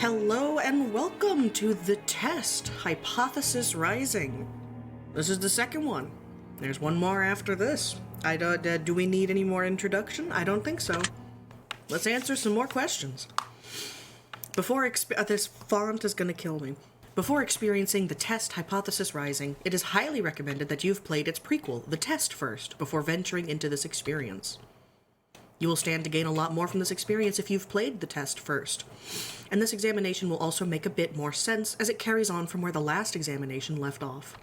Hello and welcome to the test, Hypothesis Rising. This is the second one. There's one more after this. Do we need any more introduction? I don't think so. Let's answer some more questions. This font is gonna kill me. Before experiencing the test Hypothesis Rising, it is highly recommended that you've played its prequel, The Test, first, before venturing into this experience. You will stand to gain a lot more from this experience if you've played The Test first. And this examination will also make a bit more sense as it carries on from where the last examination left off.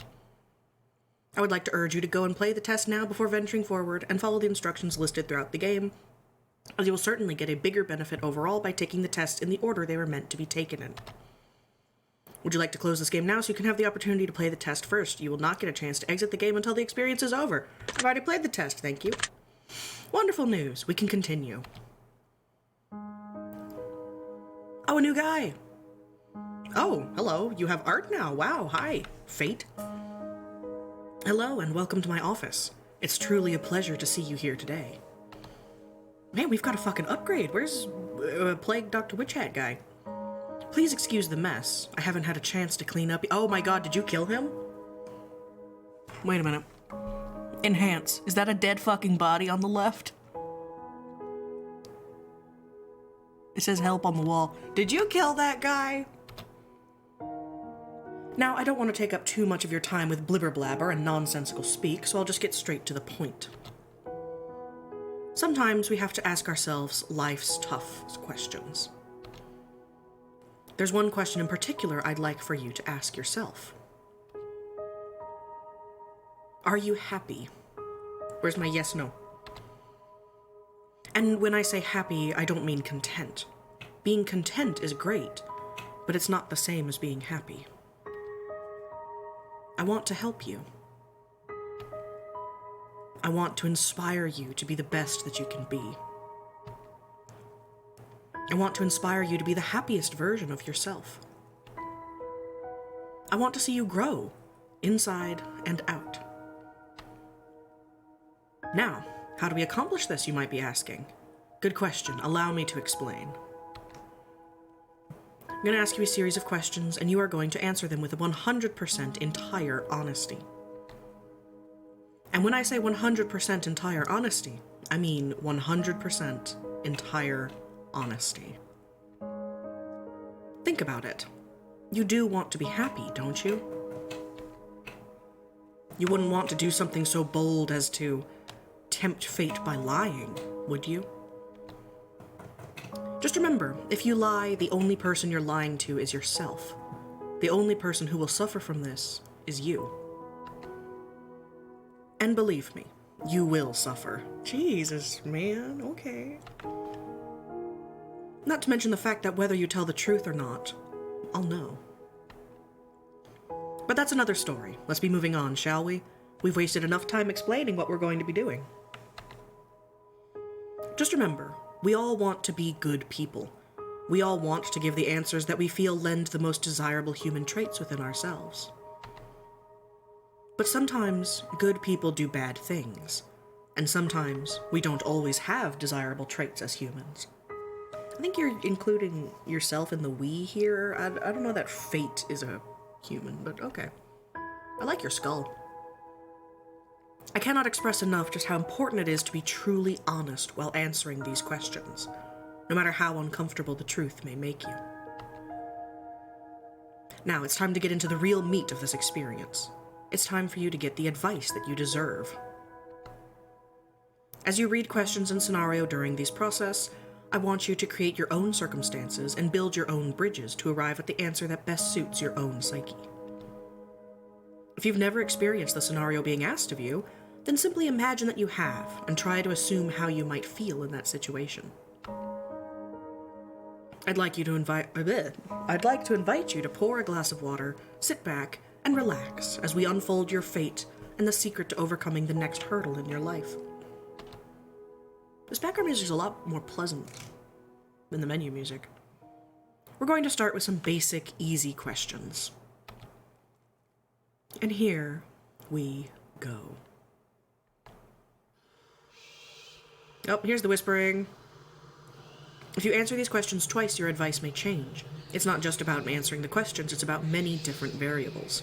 I would like to urge you to go and play the test now before venturing forward and follow the instructions listed throughout the game, as you will certainly get a bigger benefit overall by taking the tests in the order they were meant to be taken in. Would you like to close this game now so you can have the opportunity to play the test first? You will not get a chance to exit the game until the experience is over. I've already played the test, thank you. Wonderful news, we can continue. Oh, a new guy. Oh, hello, you have art now. Wow, hi, Fate. Hello and welcome to my office. It's truly a pleasure to see you here today. Man, we've got a fucking upgrade. Where's Plague Dr. Witch Hat guy? Please excuse the mess. I haven't had a chance to clean up. Oh my god, did you kill him? Wait a minute. Enhance. Is that a dead fucking body on the left? It says help on the wall. Did you kill that guy? Now, I don't want to take up too much of your time with blibber blabber and nonsensical speak, so I'll just get straight to the point. Sometimes we have to ask ourselves life's tough questions. There's one question in particular I'd like for you to ask yourself. Are you happy? Where's my yes, no? And when I say happy, I don't mean content. Being content is great, but it's not the same as being happy. I want to help you. I want to inspire you to be the best that you can be. I want to inspire you to be the happiest version of yourself. I want to see you grow, inside and out. Now, how do we accomplish this, you might be asking? Good question. Allow me to explain. I'm going to ask you a series of questions, and you are going to answer them with 100% entire honesty. And when I say 100% entire honesty, I mean 100% entire honesty. Think about it. You do want to be happy, don't you? You wouldn't want to do something so bold as to tempt fate by lying, would you? Just remember, if you lie, the only person you're lying to is yourself. The only person who will suffer from this is you. And believe me, you will suffer. Jesus, man, okay. Not to mention the fact that whether you tell the truth or not, I'll know. But that's another story. Let's be moving on, shall we? We've wasted enough time explaining what we're going to be doing. Just remember, we all want to be good people. We all want to give the answers that we feel lend the most desirable human traits within ourselves. But sometimes good people do bad things, and sometimes we don't always have desirable traits as humans. I think you're including yourself in the we here. I don't know that Fate is a human, but okay. I like your skull. I cannot express enough just how important it is to be truly honest while answering these questions, no matter how uncomfortable the truth may make you. Now, it's time to get into the real meat of this experience. It's time for you to get the advice that you deserve. As you read questions and scenario during this process, I want you to create your own circumstances and build your own bridges to arrive at the answer that best suits your own psyche. If you've never experienced the scenario being asked of you, then simply imagine that you have and try to assume how you might feel in that situation. I'd like to invite you to pour a glass of water, sit back, and relax as we unfold your fate and the secret to overcoming the next hurdle in your life. This background music is a lot more pleasant than the menu music. We're going to start with some basic, easy questions. And here we go. Oh, here's the whispering. If you answer these questions twice, your advice may change. It's not just about answering the questions, it's about many different variables.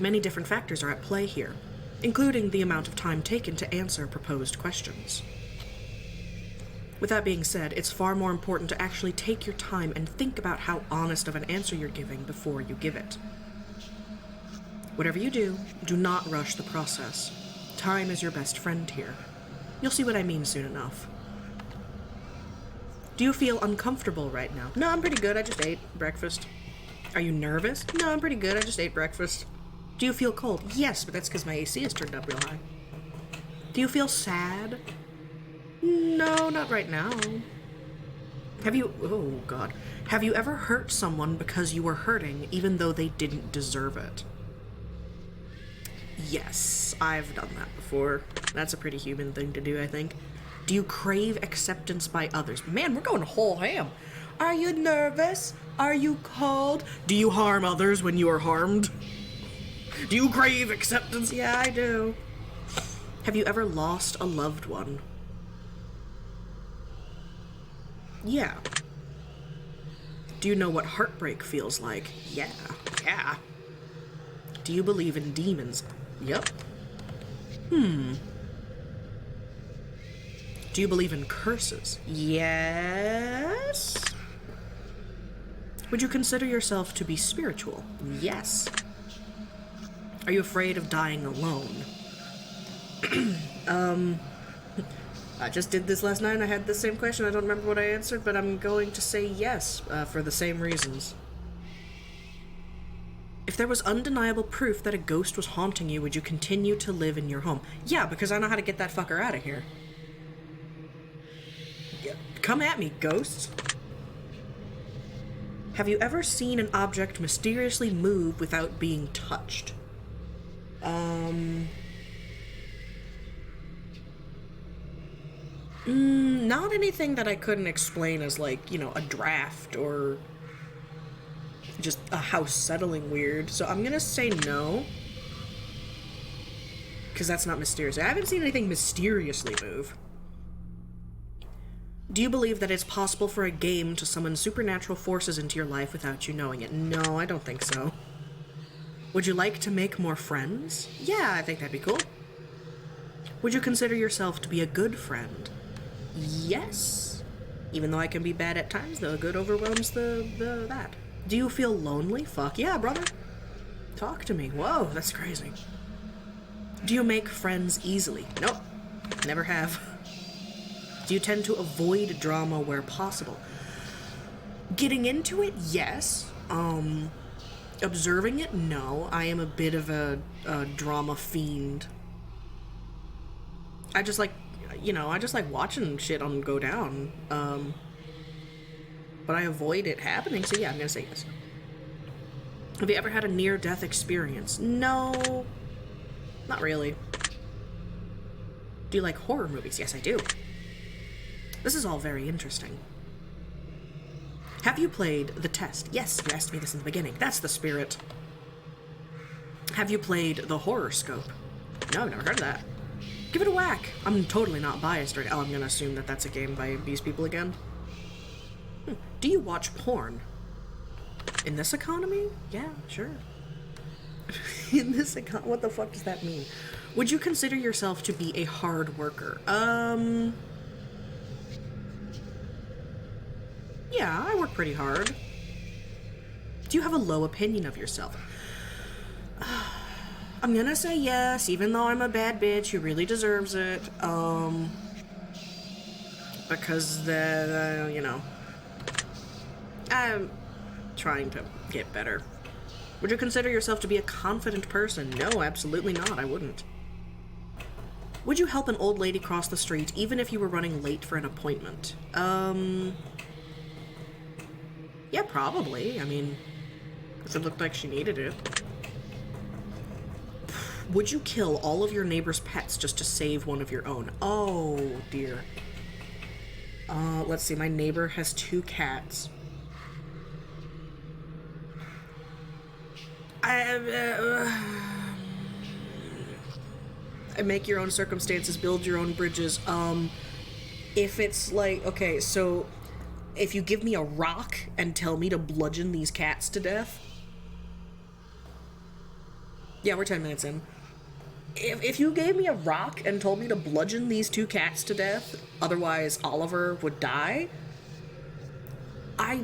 Many different factors are at play here, including the amount of time taken to answer proposed questions. With that being said, it's far more important to actually take your time and think about how honest of an answer you're giving before you give it. Whatever you do, do not rush the process. Time is your best friend here. You'll see what I mean soon enough. Do you feel uncomfortable right now? No, I'm pretty good. I just ate breakfast. Are you nervous? No, I'm pretty good. I just ate breakfast. Do you feel cold? Yes, but that's because my AC is turned up real high. Do you feel sad? No, not right now. Have you ever hurt someone because you were hurting even though they didn't deserve it? Yes, I've done that before. That's a pretty human thing to do, I think. Do you crave acceptance by others? Man, we're going whole ham. Are you nervous? Are you cold? Do you harm others when you are harmed? Do you crave acceptance? Yeah, I do. Have you ever lost a loved one? Yeah. Do you know what heartbreak feels like? Yeah. Do you believe in demons? Yep. Do you believe in curses? Yes. Would you consider yourself to be spiritual? Yes. Are you afraid of dying alone? I just did this last night and I had the same question. I don't remember what I answered, but I'm going to say yes, for the same reasons. If there was undeniable proof that a ghost was haunting you, would you continue to live in your home? Yeah, because I know how to get that fucker out of here. Yeah, come at me, ghosts. Have you ever seen an object mysteriously move without being touched? Not anything that I couldn't explain as, like, you know, a draft or just a house settling weird. So I'm gonna say no. Because that's not mysterious. I haven't seen anything mysteriously move. Do you believe that it's possible for a game to summon supernatural forces into your life without you knowing it? No, I don't think so. Would you like to make more friends? Yeah, I think that'd be cool. Would you consider yourself to be a good friend? Yes. Even though I can be bad at times, the good overwhelms that. Do you feel lonely? Fuck yeah, brother. Talk to me. Whoa, that's crazy. Do you make friends easily? Nope. Never have. Do you tend to avoid drama where possible? Getting into it, yes. Observing it, no. I am a bit of a drama fiend. I just like watching shit go down. But I avoid it happening, so yeah, I'm gonna say yes. Have you ever had a near-death experience? No. Not really. Do you like horror movies? Yes, I do. This is all very interesting. Have you played The Test? Yes, you asked me this in the beginning. That's the spirit. Have you played The Horoscope? No, I've never heard of that. Give it a whack. I'm totally not biased right now. Oh, I'm gonna assume that that's a game by these people again. Do you watch porn? In this economy? Yeah, sure. In this economy? What the fuck does that mean? Would you consider yourself to be a hard worker? Yeah, I work pretty hard. Do you have a low opinion of yourself? I'm gonna say yes, even though I'm a bad bitch who really deserves it. Because you know, I'm trying to get better. Would you consider yourself to be a confident person? No, absolutely not. I wouldn't. Would you help an old lady cross the street even if you were running late for an appointment? Yeah, probably. I mean, if it looked like she needed it. Would you kill all of your neighbor's pets just to save one of your own? Oh, dear. Let's see. My neighbor has 2 cats. Make your own circumstances, build your own bridges. If it's like, okay, so if you give me a rock and tell me to bludgeon these cats to death. Yeah, we're 10 minutes in. If you gave me a rock and told me to bludgeon these two cats to death, otherwise Oliver would die, I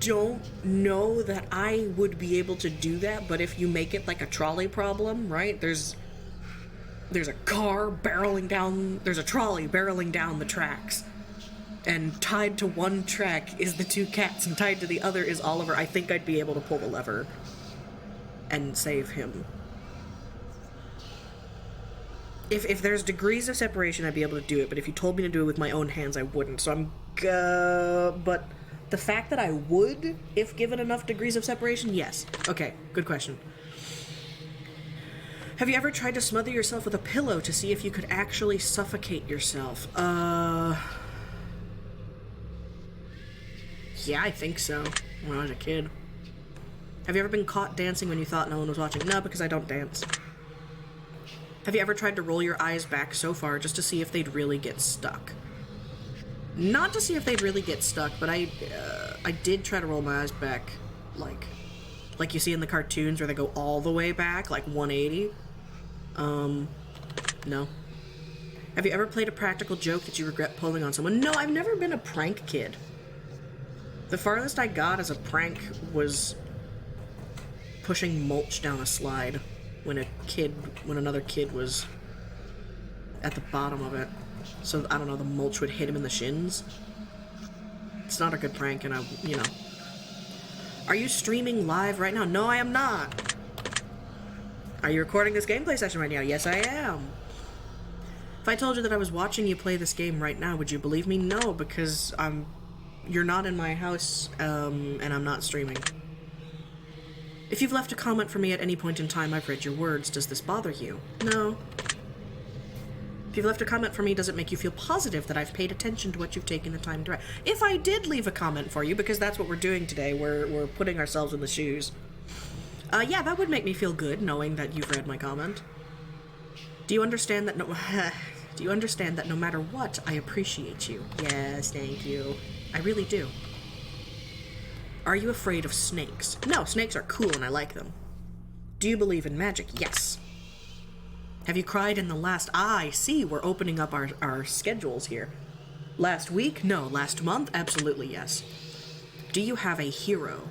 don't know that I would be able to do that, but if you make it like a trolley problem, right? There's a car barreling down, there's a trolley barreling down the tracks, and tied to one track is the two cats, and tied to the other is Oliver. I think I'd be able to pull the lever and save him. If there's degrees of separation, I'd be able to do it, but if you told me to do it with my own hands, I wouldn't. So but the fact that I would, if given enough degrees of separation, yes. Okay, good question. Have you ever tried to smother yourself with a pillow to see if you could actually suffocate yourself? Yeah, I think so, when I was a kid. Have you ever been caught dancing when you thought no one was watching? No, because I don't dance. Have you ever tried to roll your eyes back so far just to see if they'd really get stuck? Not to see if they'd really get stuck, but I did try to roll my eyes back, like you see in the cartoons where they go all the way back, like 180. No. Have you ever played a practical joke that you regret pulling on someone? No, I've never been a prank kid. The farthest I got as a prank was pushing mulch down a slide when another kid was at the bottom of it. So, I don't know, the mulch would hit him in the shins. It's not a good prank, and Are you streaming live right now? No, I am not. Are you recording this gameplay session right now? Yes, I am. If I told you that I was watching you play this game right now, would you believe me? No, because you're not in my house, and I'm not streaming. If you've left a comment for me at any point in time, I've read your words. Does this bother you? No. If you've left a comment for me, does it make you feel positive that I've paid attention to what you've taken the time to write? If I did leave a comment for you, because that's what we're doing today, we're putting ourselves in the shoes. Yeah, that would make me feel good, knowing that you've read my comment. Do you understand that do you understand that no matter what, I appreciate you? Yes, thank you. I really do. Are you afraid of snakes? No, snakes are cool and I like them. Do you believe in magic? Yes. Have you cried in the last... I see, we're opening up our schedules here. Last week? No. Last month? Absolutely yes. Do you have a hero?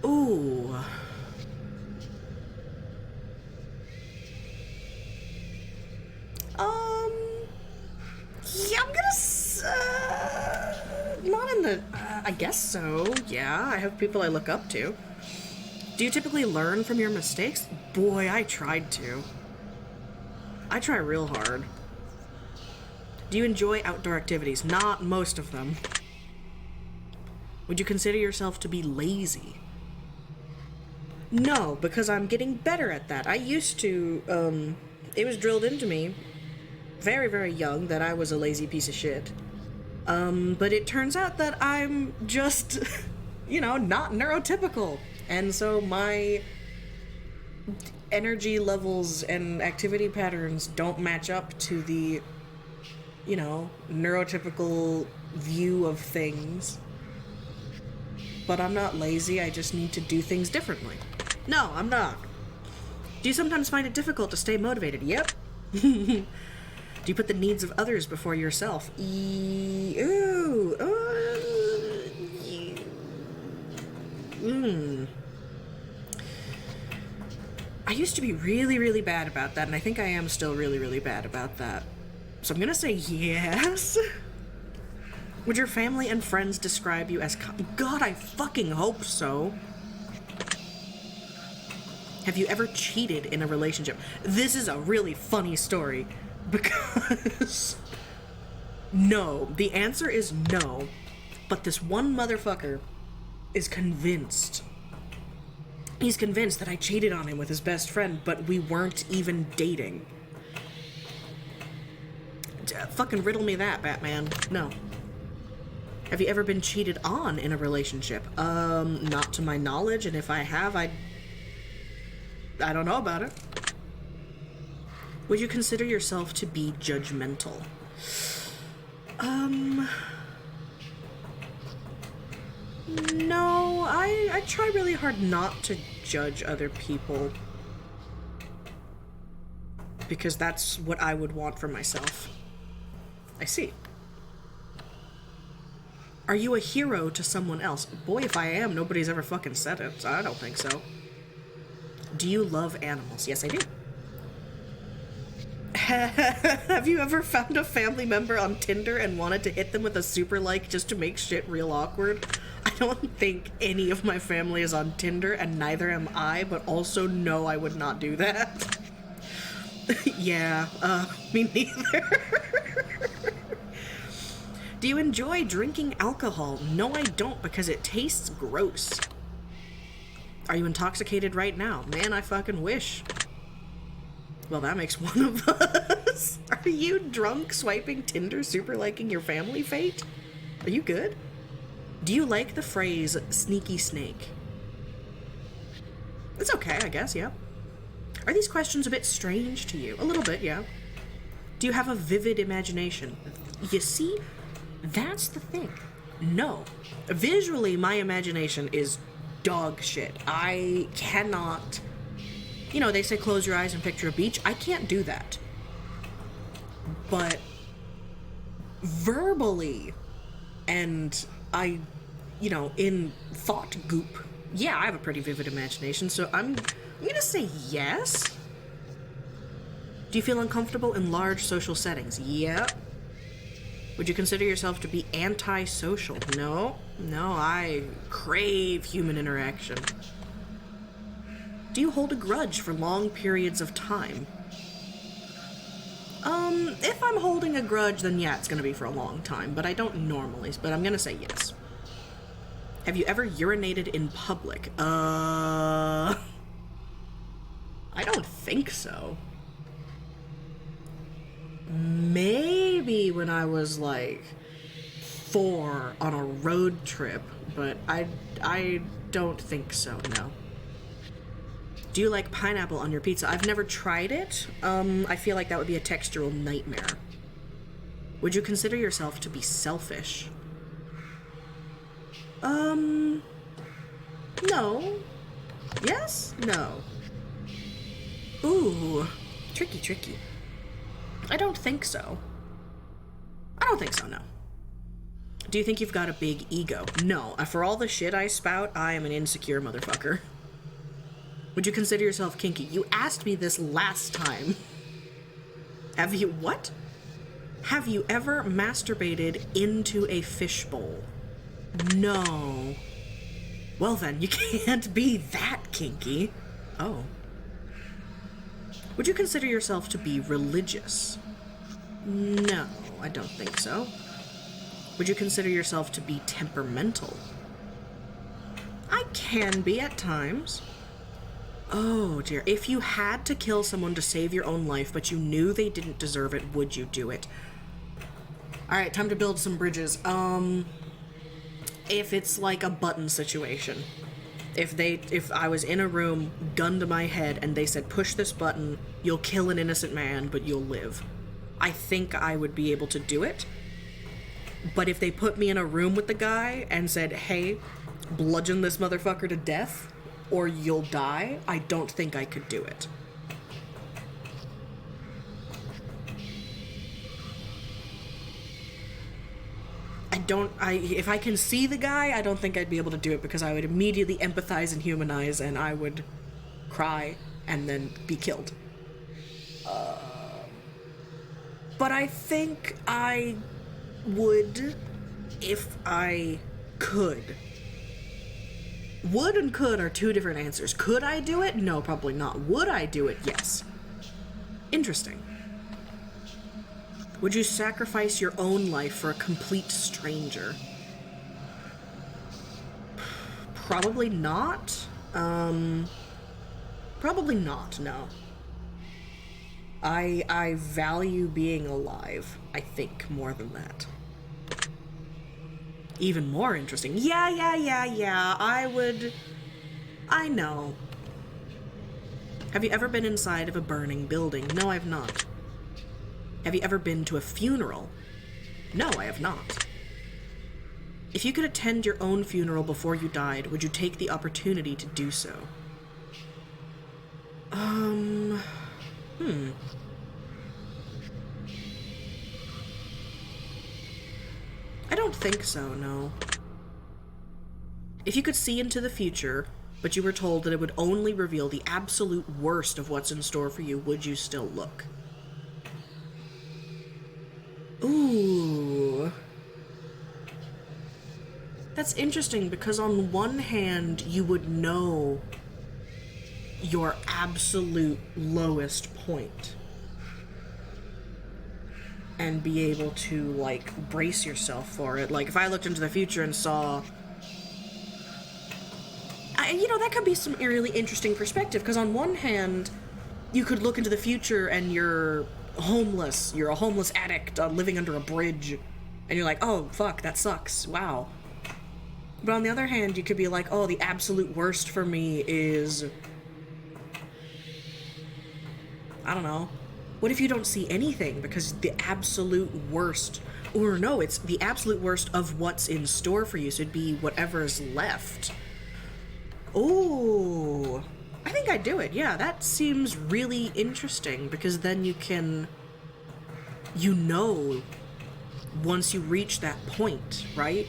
Ooh. Yeah, I'm gonna... not in the... I guess so. Yeah, I have people I look up to. Do you typically learn from your mistakes? Boy, I tried to. I try real hard. Do you enjoy outdoor activities? Not most of them. Would you consider yourself to be lazy? No, because I'm getting better at that. I used to, it was drilled into me very, very young that I was a lazy piece of shit. But it turns out that I'm just, not neurotypical. And so my energy levels and activity patterns don't match up to the, neurotypical view of things. But I'm not lazy, I just need to do things differently. No, I'm not. Do you sometimes find it difficult to stay motivated? Yep. Do you put the needs of others before yourself? I used to be really, really bad about that, and I think I am still really, really bad about that. So I'm gonna say yes. Would your family and friends describe you as God, I fucking hope so. Have you ever cheated in a relationship? This is a really funny story, because... No. The answer is no. But this one motherfucker is convinced. He's convinced that I cheated on him with his best friend, but we weren't even dating. Fucking riddle me that, Batman. No. Have you ever been cheated on in a relationship? Not to my knowledge, and if I have, I don't know about it. Would you consider yourself to be judgmental? No, I try really hard not to judge other people. Because that's what I would want for myself. I see. Are you a hero to someone else? Boy, if I am, nobody's ever fucking said it, so I don't think so. Do you love animals? Yes, I do. Have you ever found a family member on Tinder and wanted to hit them with a super like just to make shit real awkward? I don't think any of my family is on Tinder, and neither am I, but also no, I would not do that. Yeah, me neither. Do you enjoy drinking alcohol? No, I don't, because it tastes gross. Are you intoxicated right now? Man, I fucking wish. Well, that makes one of us. Are you drunk, swiping Tinder, super liking your family fate? Are you good? Do you like the phrase sneaky snake? It's okay, I guess, yeah. Are these questions a bit strange to you? A little bit, yeah. Do you have a vivid imagination? You see, that's the thing. No. Visually, my imagination is dog shit. I cannot... You know, they say close your eyes and picture a beach. I can't do that. But verbally, and in thought goop, yeah, I have a pretty vivid imagination, so I'm gonna say yes. Do you feel uncomfortable in large social settings? Yeah. Would you consider yourself to be antisocial? No, I crave human interaction. Do you hold a grudge for long periods of time? If I'm holding a grudge, then yeah, it's gonna be for a long time, but I don't normally, but I'm gonna say yes. Have you ever urinated in public? I don't think so. Maybe when I was like 4 on a road trip, but I don't think so, no. Do you like pineapple on your pizza? I've never tried it. I feel like that would be a textural nightmare. Would you consider yourself to be selfish? No. Yes? No. Ooh. Tricky. I don't think so. No. Do you think you've got a big ego? No. For all the shit I spout, I am an insecure motherfucker. Would you consider yourself kinky? You asked me this last time. Have you what? Have you ever masturbated into a fishbowl? No. Well then, you can't be that kinky. Oh. Would you consider yourself to be religious? No, I don't think so. Would you consider yourself to be temperamental? I can be at times. Oh dear. If you had to kill someone to save your own life, but you knew they didn't deserve it, would you do it? Alright, time to build some bridges. If it's like a button situation. If I was in a room, gun to my head, and they said, push this button, you'll kill an innocent man, but you'll live. I think I would be able to do it. But if they put me in a room with the guy and said, hey, bludgeon this motherfucker to death, or you'll die, I don't think I could do it. If I can see the guy, I don't think I'd be able to do it because I would immediately empathize and humanize and I would cry and then be killed. But I think I would if I could. Would and could are two different answers. Could I do it? No, probably not. Would I do it? Yes. Interesting. Would you sacrifice your own life for a complete stranger? Probably not. Probably not, no. I value being alive, I think, more than that. Even more interesting. Yeah, I know. Have you ever been inside of a burning building? No, I've not. Have you ever been to a funeral? No, I have not. If you could attend your own funeral before you died, would you take the opportunity to do so? I don't think so, no. If you could see into the future, but you were told that it would only reveal the absolute worst of what's in store for you, would you still look? Ooh. That's interesting, because on one hand, you would know your absolute lowest point and be able to, like, brace yourself for it. Like, if I looked into the future and saw... you know, that could be some really interesting perspective, because on one hand, you could look into the future and you're homeless. You're a homeless addict living under a bridge. And you're like, oh, fuck, that sucks. Wow. But on the other hand, you could be like, oh, the absolute worst for me is... I don't know. What if you don't see anything? Because the absolute worst... Or no, it's the absolute worst of what's in store for you. So it'd be whatever's left. Ooh. I think I'd do it. Yeah, that seems really interesting. Because then you can... You know... Once you reach that point, right?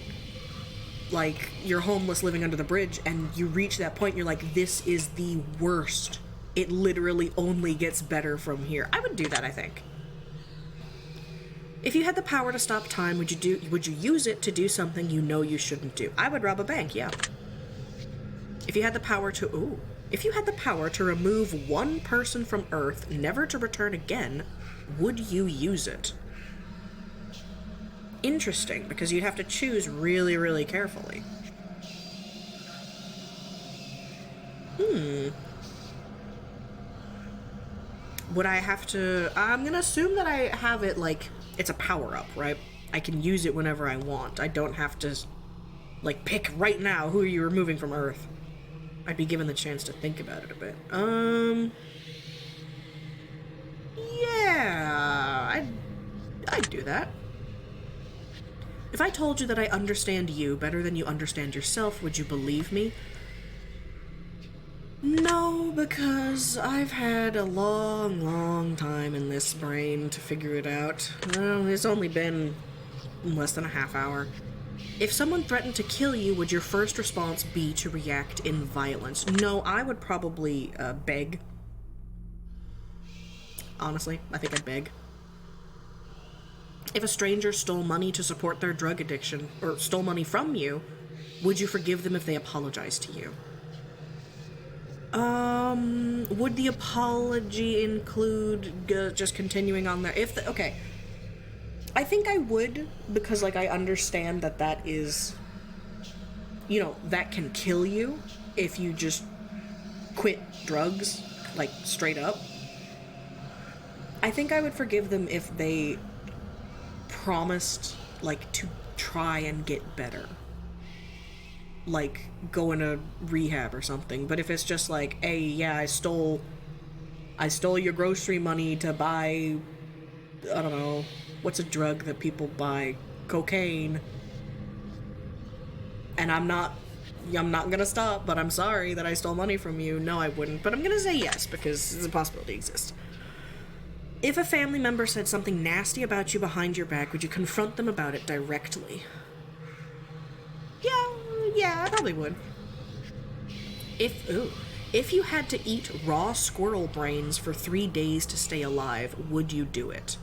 Like, you're homeless living under the bridge, and you reach that point, you're like, this is the worst. It literally only gets better from here. I would do that, I think. If you had the power to stop time, would you use it to do something you know you shouldn't do? I would rob a bank, yeah. If you had the power to remove one person from Earth, never to return again, would you use it? Interesting, because you'd have to choose really, really carefully. Would I have to... I'm gonna assume that I have it, like, it's a power-up, right? I can use it whenever I want. I don't have to, like, pick right now who are you removing from Earth. I'd be given the chance to think about it a bit. Yeah, I'd do that. If I told you that I understand you better than you understand yourself, would you believe me? No, because I've had a long, long time in this brain to figure it out. Well, it's only been less than a half hour. If someone threatened to kill you, would your first response be to react in violence? No, I would probably beg. Honestly, I think I'd beg. If a stranger stole money to support their drug addiction, or stole money from you, would you forgive them if they apologized to you? Would the apology include just continuing on there? Okay. I think I would, because, like, I understand that is, you know, that can kill you if you just quit drugs, like, straight up. I think I would forgive them if they promised, like, to try and get better. Like, go into rehab or something. But if it's just like, hey, yeah, I stole your grocery money to buy, I don't know, what's a drug that people buy? Cocaine. And I'm not gonna stop, but I'm sorry that I stole money from you. No, I wouldn't. But I'm gonna say yes, because the possibility exists. If a family member said something nasty about you behind your back, would you confront them about it directly? Yeah, I probably would. If you had to eat raw squirrel brains for 3 days to stay alive, would you do it?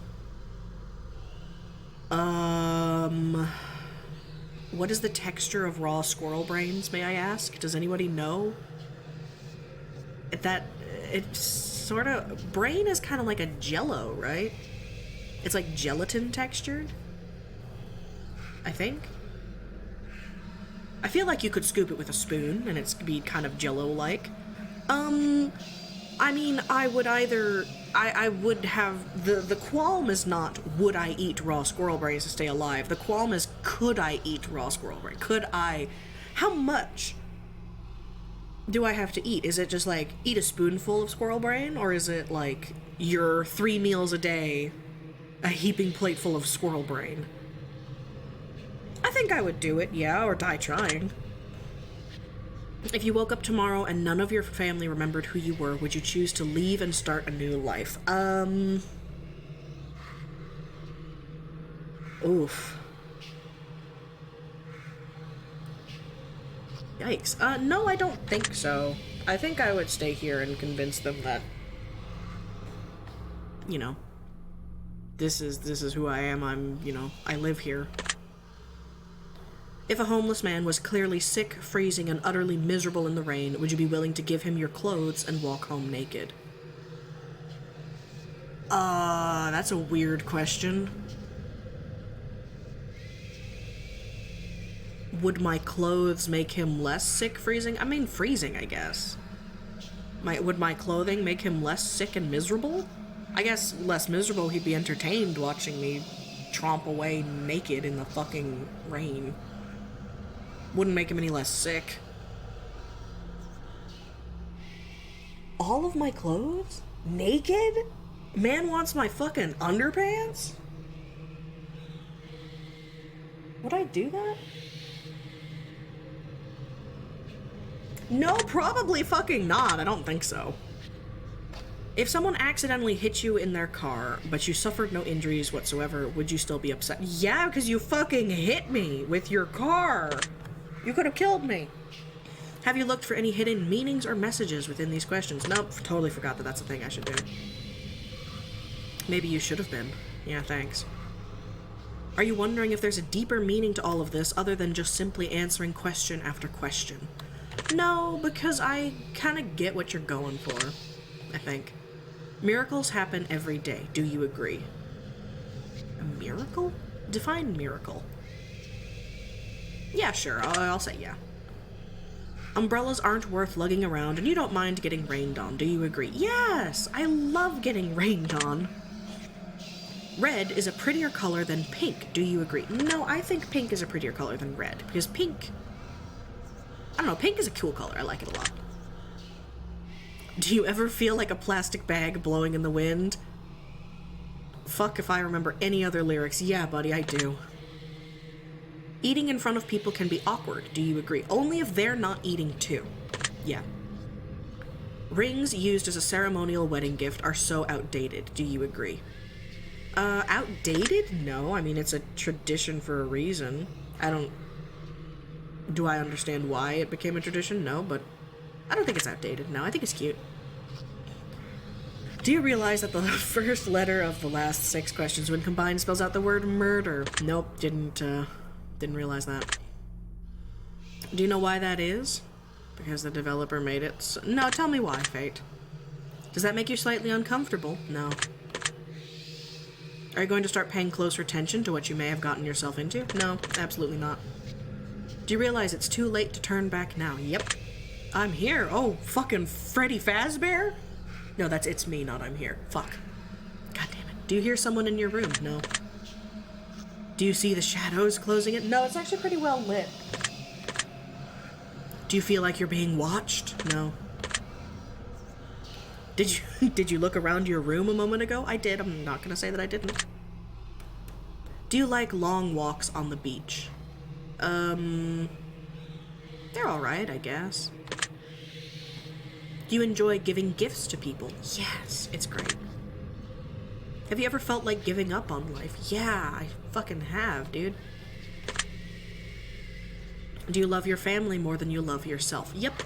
What is the texture of raw squirrel brains, may I ask? Does anybody know? It's sort of... Brain is kind of like a jello, right? It's like gelatin textured, I think. I feel like you could scoop it with a spoon and it'd be kind of jello-like. I mean, I would either... I would have... The qualm is not, would I eat raw squirrel brains to stay alive? The qualm is, could I eat raw squirrel brains? Could I... How much do I have to eat? Is it just like, eat a spoonful of squirrel brain? Or is it like, your 3 meals a day, a heaping plate full of squirrel brain? think I would do it, yeah, or die trying. If you woke up tomorrow and none of your family remembered who you were, would you choose to leave and start a new life? Oof. Yikes. No, I don't think so. I think I would stay here and convince them that, you know, this is who I am. I live here. If a homeless man was clearly sick, freezing, and utterly miserable in the rain, would you be willing to give him your clothes and walk home naked? That's a weird question. Would my clothes make him less sick, freezing? I mean, freezing, I guess. Would my clothing make him less sick and miserable? I guess less miserable, he'd be entertained watching me tromp away naked in the fucking rain. Wouldn't make him any less sick. All of my clothes? Naked? Man wants my fucking underpants? Would I do that? No, probably fucking not. I don't think so. If someone accidentally hit you in their car, but you suffered no injuries whatsoever, would you still be upset? Yeah, because you fucking hit me with your car. You could have killed me. Have you looked for any hidden meanings or messages within these questions? Nope, totally forgot that that's a thing I should do. Maybe you should have been. Yeah, thanks. Are you wondering if there's a deeper meaning to all of this other than just simply answering question after question? No, because I kind of get what you're going for, I think. Miracles happen every day. Do you agree? A miracle? Define miracle. Yeah, sure. I'll say yeah. Umbrellas aren't worth lugging around, and you don't mind getting rained on. Do you agree? Yes! I love getting rained on. Red is a prettier color than pink. Do you agree? No, I think pink is a prettier color than red, because pink... I don't know, pink is a cool color. I like it a lot. Do you ever feel like a plastic bag blowing in the wind? Fuck if I remember any other lyrics. Yeah, buddy, I do. Eating in front of people can be awkward. Do you agree? Only if they're not eating too. Yeah. Rings used as a ceremonial wedding gift are so outdated. Do you agree? Outdated? No. I mean, it's a tradition for a reason. Do I understand why it became a tradition? No, but I don't think it's outdated. No, I think it's cute. Do you realize that the first letter of the last 6 questions when combined spells out the word murder? Nope, didn't realize that. Do you know why that is? Because the developer made it so... No, tell me why, Fate. Does that make you slightly uncomfortable? No. Are you going to start paying closer attention to what you may have gotten yourself into? No, absolutely not. Do you realize it's too late to turn back now? Yep. I'm here. Oh, fucking Freddy Fazbear? No, that's it's me, not I'm here. Fuck. God damn it. Do you hear someone in your room? No. Do you see the shadows closing it? No, it's actually pretty well lit. Do you feel like you're being watched? No. Did you look around your room a moment ago? I did. I'm not gonna say that I didn't. Do you like long walks on the beach? They're alright, I guess. Do you enjoy giving gifts to people? Yes, it's great. Have you ever felt like giving up on life? Yeah, I fucking have, dude. Do you love your family more than you love yourself? Yep.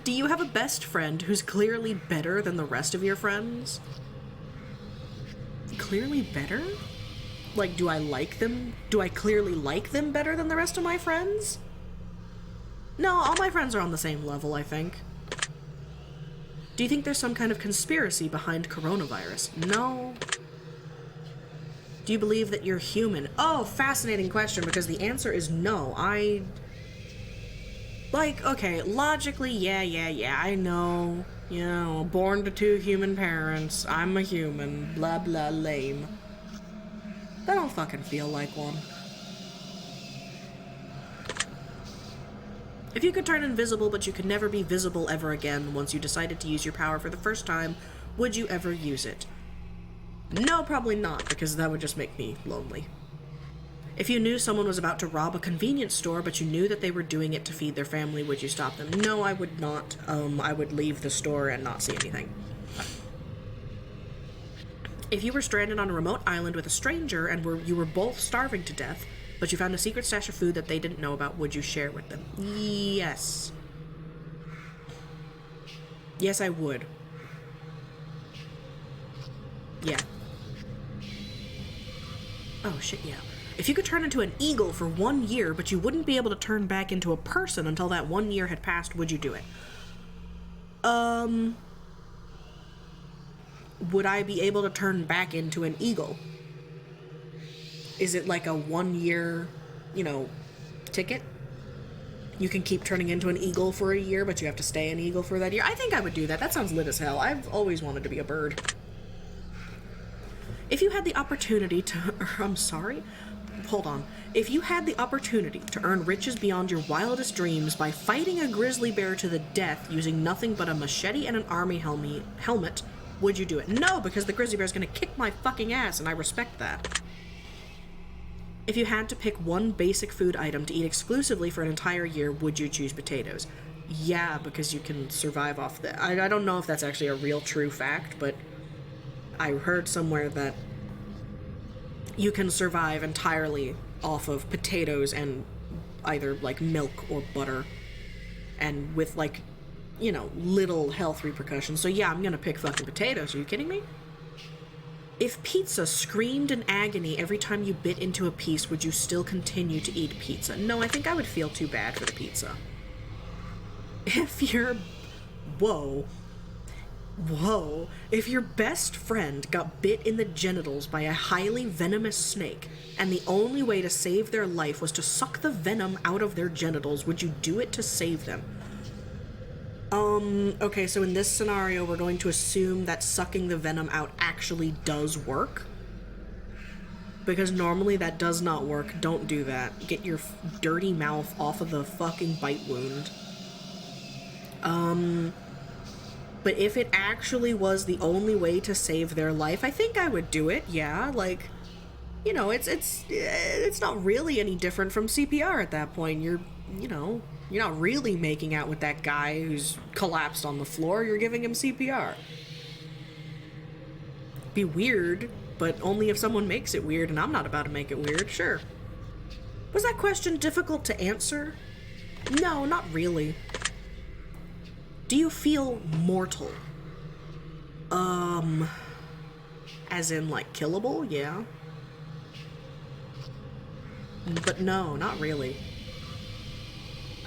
Do you have a best friend who's clearly better than the rest of your friends? Clearly better? Like, do I like them? Do I clearly like them better than the rest of my friends? No, all my friends are on the same level, I think. Do you think there's some kind of conspiracy behind coronavirus? No. Do you believe that you're human? Oh, fascinating question, because the answer is no. Okay, logically, yeah, I know. You know, born to 2 human parents, I'm a human, blah blah lame. I don't fucking feel like one. If you could turn invisible but you could never be visible ever again once you decided to use your power for the first time, would you ever use it? No, probably not, because that would just make me lonely. If you knew someone was about to rob a convenience store, but you knew that they were doing it to feed their family, would you stop them? No, I would not. I would leave the store and not see anything. If you were stranded on a remote island with a stranger and you were both starving to death, but you found a secret stash of food that they didn't know about, would you share with them? Yes. Yes, I would. Yeah. Oh, shit, yeah. If you could turn into an eagle for 1 year, but you wouldn't be able to turn back into a person until that 1 year had passed, would you do it? Would I be able to turn back into an eagle? Is it like a 1 year, ticket? You can keep turning into an eagle for a year, but you have to stay an eagle for that year. I think I would do that. That sounds lit as hell. I've always wanted to be a bird. If you had the opportunity to... I'm sorry? Hold on. If you had the opportunity to earn riches beyond your wildest dreams by fighting a grizzly bear to the death using nothing but a machete and an army helmet, would you do it? No, because the grizzly bear is going to kick my fucking ass, and I respect that. If you had to pick one basic food item to eat exclusively for an entire year, would you choose potatoes? Yeah, because you can survive off that. I don't know if that's actually a real true fact, but I heard somewhere that you can survive entirely off of potatoes and either, like, milk or butter, and with, like, little health repercussions. So yeah, I'm gonna pick fucking potatoes. Are you kidding me? If pizza screamed in agony every time you bit into a piece, would you still continue to eat pizza? No, I think I would feel too bad for the pizza. If you're... Whoa. If your best friend got bit in the genitals by a highly venomous snake, and the only way to save their life was to suck the venom out of their genitals, would you do it to save them? Okay, so in this scenario, we're going to assume that sucking the venom out actually does work. Because normally that does not work. Don't do that. Get your dirty mouth off of the fucking bite wound. But if it actually was the only way to save their life, I think I would do it, yeah. Like, it's not really any different from CPR at that point. You're not really making out with that guy who's collapsed on the floor. You're giving him CPR. Be weird, but only if someone makes it weird, and I'm not about to make it weird. Sure. Was that question difficult to answer? No, not really. Do you feel mortal? As in, like, killable? Yeah. But no, not really.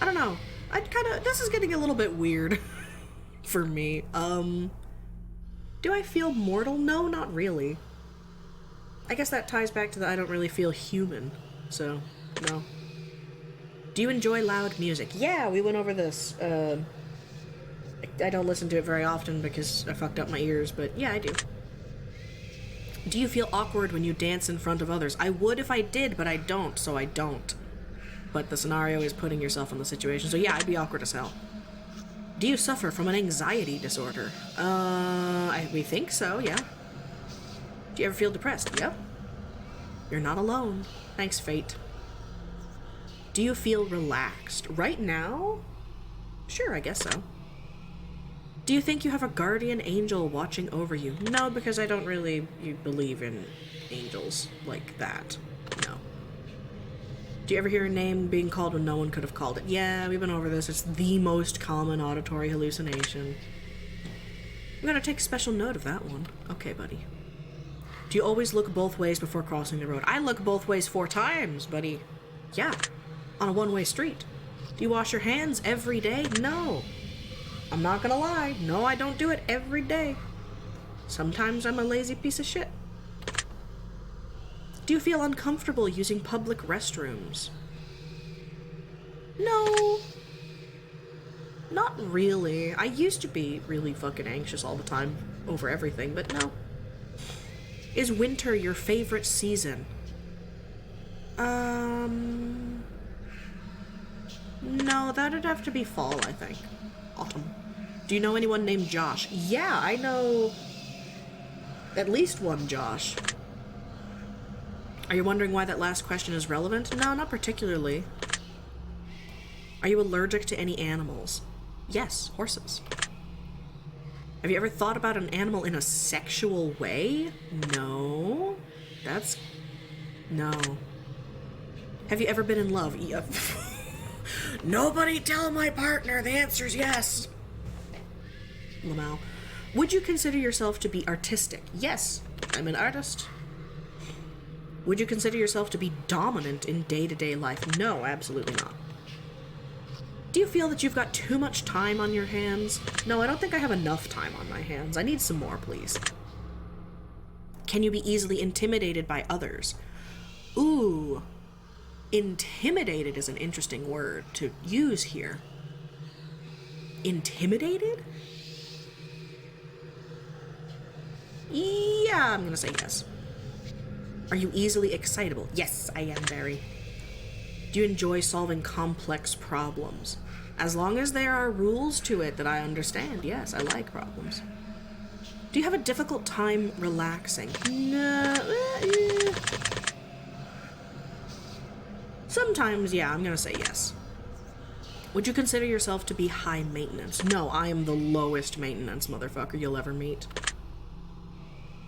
I don't know. This is getting a little bit weird for me. Do I feel mortal? No, not really. I guess that ties back to the I don't really feel human, so, no. Do you enjoy loud music? Yeah, we went over this. I don't listen to it very often because I fucked up my ears, but yeah, I do. Do you feel awkward when you dance in front of others? I would if I did, but I don't, so I don't. But the scenario is putting yourself in the situation, so yeah, I'd be awkward as hell. Do you suffer from an anxiety disorder? We think so, yeah. Do you ever feel depressed? Yep. You're not alone. Thanks, fate. Do you feel relaxed? Right now? Sure, I guess so. Do you think you have a guardian angel watching over you? No, because I don't really believe in angels like that. No. Do you ever hear a name being called when no one could have called it? Yeah, we've been over this. It's the most common auditory hallucination. I'm gonna take special note of that one. Okay, buddy. Do you always look both ways before crossing the road? I look both ways 4 times, buddy. Yeah, on a one-way street. Do you wash your hands every day? No. I'm not gonna lie. No, I don't do it every day. Sometimes I'm a lazy piece of shit. Do you feel uncomfortable using public restrooms? No. Not really. I used to be really fucking anxious all the time over everything, but no. Is winter your favorite season? No, that'd have to be fall, I think. Autumn. Do you know anyone named Josh? Yeah, I know at least one Josh. Are you wondering why that last question is relevant? No, not particularly. Are you allergic to any animals? Yes, horses. Have you ever thought about an animal in a sexual way? No. No. Have you ever been in love? Yeah. Nobody tell my partner. The answer's yes. Lamau. Would you consider yourself to be artistic? Yes, I'm an artist. Would you consider yourself to be dominant in day-to-day life? No, absolutely not. Do you feel that you've got too much time on your hands? No, I don't think I have enough time on my hands. I need some more, please. Can you be easily intimidated by others? Ooh. Intimidated is an interesting word to use here. Intimidated? Yeah, I'm gonna say yes. Are you easily excitable? Yes, I am very. Do you enjoy solving complex problems? As long as there are rules to it that I understand, yes, I like problems. Do you have a difficult time relaxing? No. Sometimes, yeah, I'm gonna say yes. Would you consider yourself to be high maintenance? No, I am the lowest maintenance motherfucker you'll ever meet.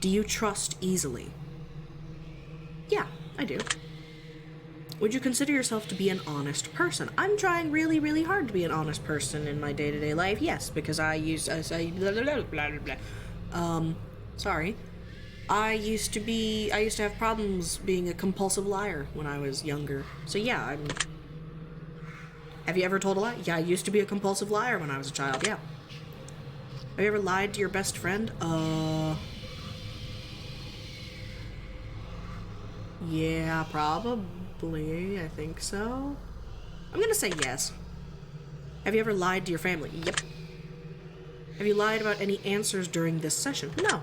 Do you trust easily? Yeah, I do. Would you consider yourself to be an honest person? I'm trying really, really hard to be an honest person in my day-to-day life. Yes, because I used to have problems being a compulsive liar when I was younger. So yeah, Have you ever told a lie? Yeah, I used to be a compulsive liar when I was a child, yeah. Have you ever lied to your best friend? Yeah, probably. I think so. I'm gonna say yes. Have you ever lied to your family? Yep. Have you lied about any answers during this session? No.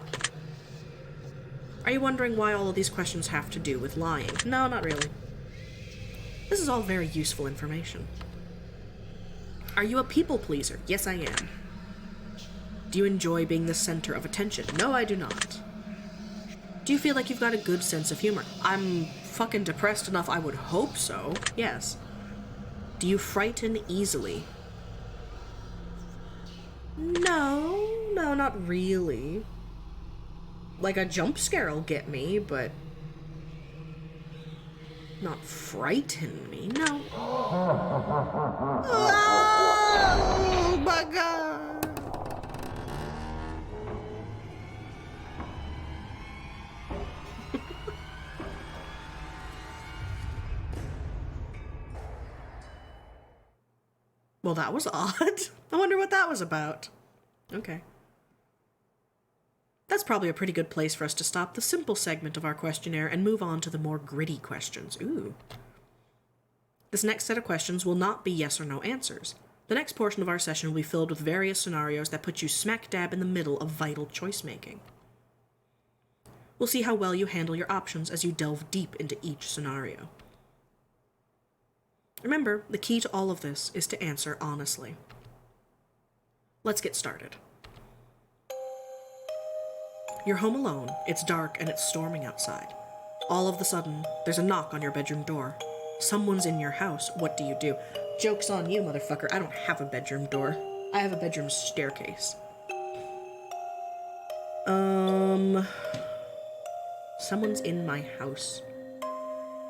Are you wondering why all of these questions have to do with lying? No, not really. This is all very useful information. Are you a people pleaser? Yes, I am. Do you enjoy being the center of attention? No, I do not. Do you feel like you've got a good sense of humor? I'm fucking depressed enough, I would hope so. Yes. Do you frighten easily? No, not really. Like, a jump scare will get me, but not frighten me, no. Oh my god. Well, that was odd. I wonder what that was about. Okay. That's probably a pretty good place for us to stop the simple segment of our questionnaire and move on to the more gritty questions. Ooh. This next set of questions will not be yes or no answers. The next portion of our session will be filled with various scenarios that put you smack dab in the middle of vital choice making. We'll see how well you handle your options as you delve deep into each scenario. Remember, the key to all of this is to answer honestly. Let's get started. You're home alone, it's dark, and it's storming outside. All of a sudden, there's a knock on your bedroom door. Someone's in your house. What do? Joke's on you, motherfucker. I don't have a bedroom door. I have a bedroom staircase. Someone's in my house.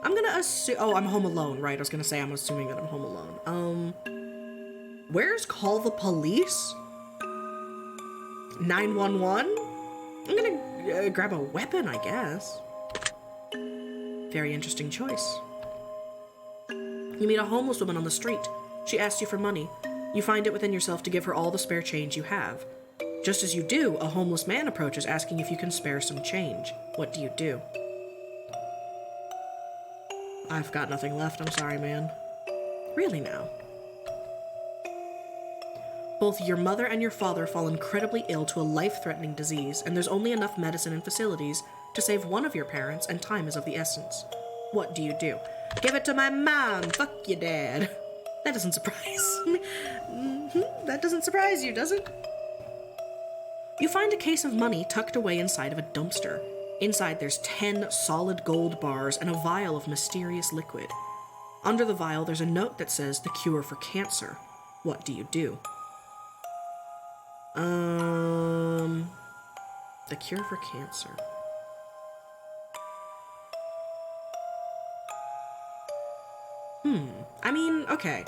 I'm gonna assume... Oh, I'm home alone, right? I was gonna say I'm assuming that I'm home alone. Where's call the police? 911? I'm gonna grab a weapon, I guess. Very interesting choice. You meet a homeless woman on the street. She asks you for money. You find it within yourself to give her all the spare change you have. Just as you do, a homeless man approaches asking if you can spare some change. What do? I've got nothing left, I'm sorry, man. Really now? Both your mother and your father fall incredibly ill to a life-threatening disease, and there's only enough medicine and facilities to save one of your parents, and time is of the essence. What do? Give it to my mom! Fuck your dad! That doesn't surprise me. That doesn't surprise you, does it? You find a case of money tucked away inside of a dumpster. Inside, there's 10 solid gold bars and a vial of mysterious liquid. Under the vial, there's a note that says, "The cure for cancer. What do you do?" The cure for cancer. I mean, okay.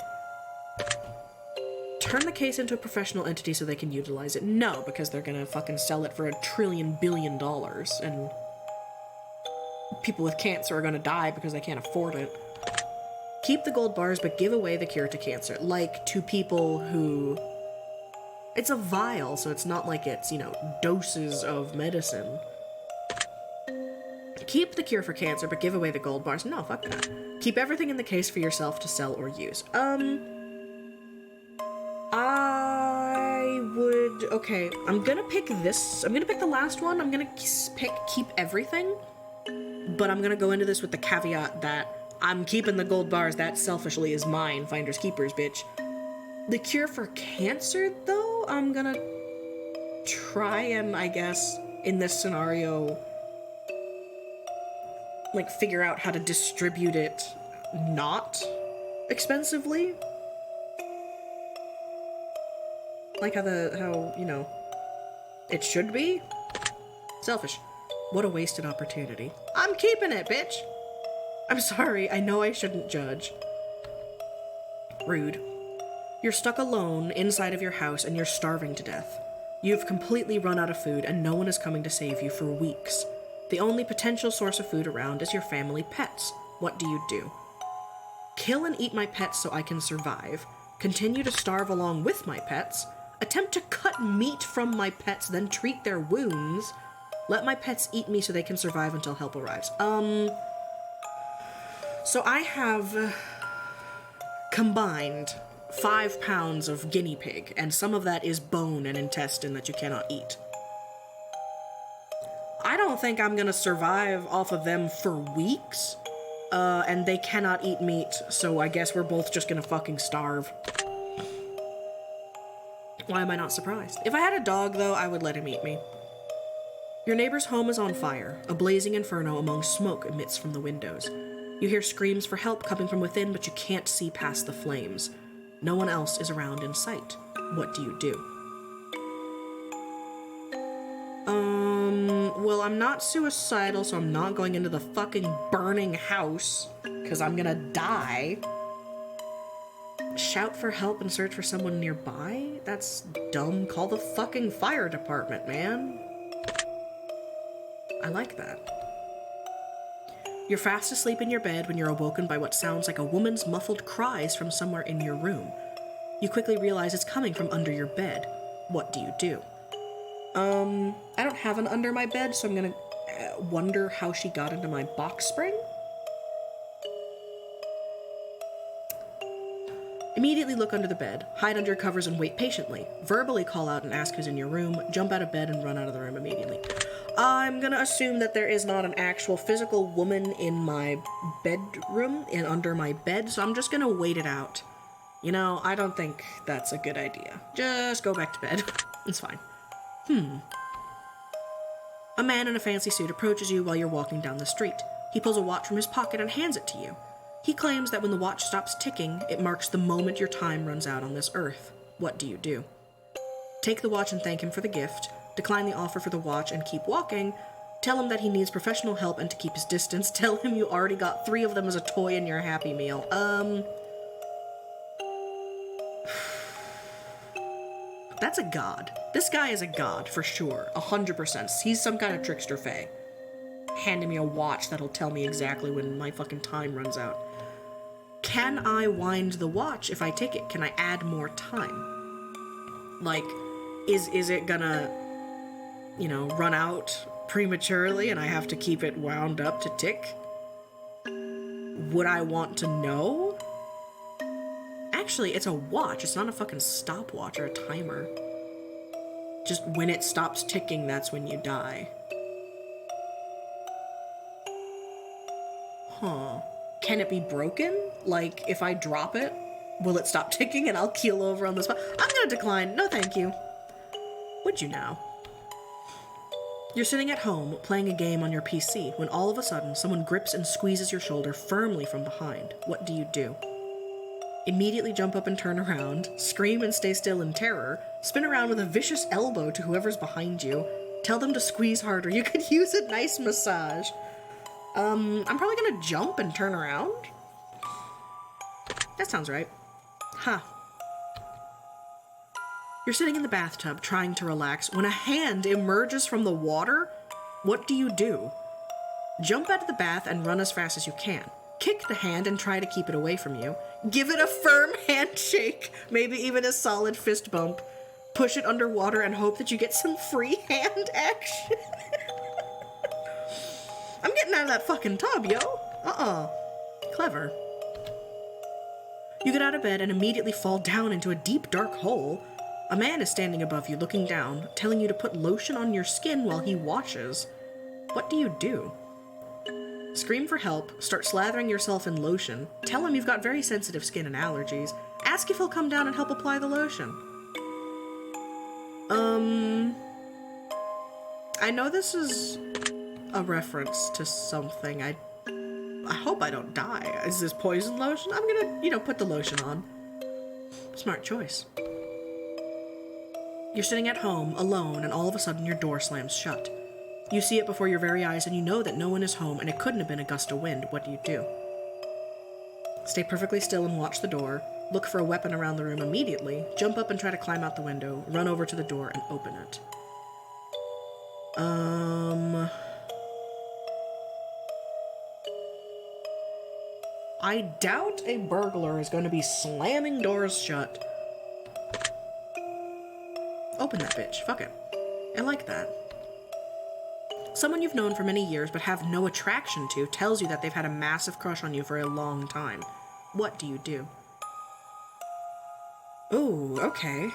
Turn the case into a professional entity so they can utilize it. No, because they're gonna fucking sell it for $1 trillion billion, and people with cancer are gonna die because they can't afford it. Keep the gold bars, but give away the cure to cancer. Like, to people who... It's a vial, so it's not like it's, doses of medicine. Keep the cure for cancer, but give away the gold bars. No, fuck that. Keep everything in the case for yourself to sell or use. I would... Okay, I'm gonna pick this. I'm gonna pick the last one. I'm gonna pick keep everything. But I'm gonna go into this with the caveat that I'm keeping the gold bars. That selfishly is mine. Finders keepers, bitch. The cure for cancer, though, I'm gonna try and, I guess, in this scenario, like, figure out how to distribute it not expensively. Like how it should be. Selfish. What a wasted opportunity. I'm keeping it, bitch! I'm sorry, I know I shouldn't judge. Rude. You're stuck alone inside of your house and you're starving to death. You've completely run out of food and no one is coming to save you for weeks. The only potential source of food around is your family pets. What do you do? Kill and eat my pets so I can survive. Continue to starve along with my pets. Attempt to cut meat from my pets, then treat their wounds. Let my pets eat me so they can survive until help arrives. So I have combined 5 pounds of guinea pig, and some of that is bone and intestine that you cannot eat. I don't think I'm gonna survive off of them for weeks, and they cannot eat meat, so I guess we're both just gonna fucking starve. Why am I not surprised? If I had a dog, though, I would let him eat me. Your neighbor's home is on fire. A blazing inferno among smoke emits from the windows. You hear screams for help coming from within, but you can't see past the flames. No one else is around in sight. What do you do? Well, I'm not suicidal, so I'm not going into the fucking burning house, because I'm gonna die. Shout for help and search for someone nearby? That's dumb. Call the fucking fire department, man. I like that. You're fast asleep in your bed when you're awoken by what sounds like a woman's muffled cries from somewhere in your room. You quickly realize it's coming from under your bed. What do you do? I don't have an under my bed, so I'm gonna wonder how she got into my box spring. Immediately look under the bed, hide under your covers and wait patiently. Verbally call out and ask who's in your room, jump out of bed and run out of the room immediately. I'm gonna assume that there is not an actual physical woman in my bedroom and under my bed, so I'm just gonna wait it out. I don't think that's a good idea. Just go back to bed. It's fine. A man in a fancy suit approaches you while you're walking down the street. He pulls a watch from his pocket and hands it to you. He claims that when the watch stops ticking, it marks the moment your time runs out on this earth. What do you do? Take the watch and thank him for the gift, decline the offer for the watch and keep walking, tell him that he needs professional help and to keep his distance, tell him you already got 3 of them as a toy in your Happy Meal. That's a god. This guy is a god, for sure. 100%. He's some kind of trickster fae. Handing me a watch that'll tell me exactly when my fucking time runs out. Can I wind the watch if I take it? Can I add more time? Like, is it gonna, run out prematurely and I have to keep it wound up to tick? Would I want to know? Actually, it's a watch. It's not a fucking stopwatch or a timer. Just when it stops ticking, that's when you die. Huh. Can it be broken? Like, if I drop it, will it stop ticking and I'll keel over on the spot? I'm gonna decline. No, thank you. Would you now? You're sitting at home playing a game on your PC when all of a sudden someone grips and squeezes your shoulder firmly from behind. What do you do? Immediately jump up and turn around, scream and stay still in terror, spin around with a vicious elbow to whoever's behind you, tell them to squeeze harder. You could use a nice massage. I'm probably gonna jump and turn around. That sounds right. Huh. You're sitting in the bathtub trying to relax when a hand emerges from the water. What do you do? Jump out of the bath and run as fast as you can. Kick the hand and try to keep it away from you. Give it a firm handshake, maybe even a solid fist bump. Push it underwater and hope that you get some free hand action. I'm getting out of that fucking tub, yo. Clever. You get out of bed and immediately fall down into a deep, dark hole. A man is standing above you, looking down, telling you to put lotion on your skin while he washes. What do you do? Scream for help, start slathering yourself in lotion, tell him you've got very sensitive skin and allergies, ask if he'll come down and help apply the lotion. I know this is a reference to something. I hope I don't die. Is this poison lotion? I'm gonna, put the lotion on. Smart choice. You're sitting at home, alone, and all of a sudden your door slams shut. You see it before your very eyes and you know that no one is home and it couldn't have been a gust of wind. What do you do? Stay perfectly still and watch the door. Look for a weapon around the room immediately. Jump up and try to climb out the window. Run over to the door and open it. I doubt a burglar is going to be slamming doors shut. Open that bitch. Fuck it. I like that. Someone you've known for many years but have no attraction to tells you that they've had a massive crush on you for a long time. What do you do? Ooh, okay.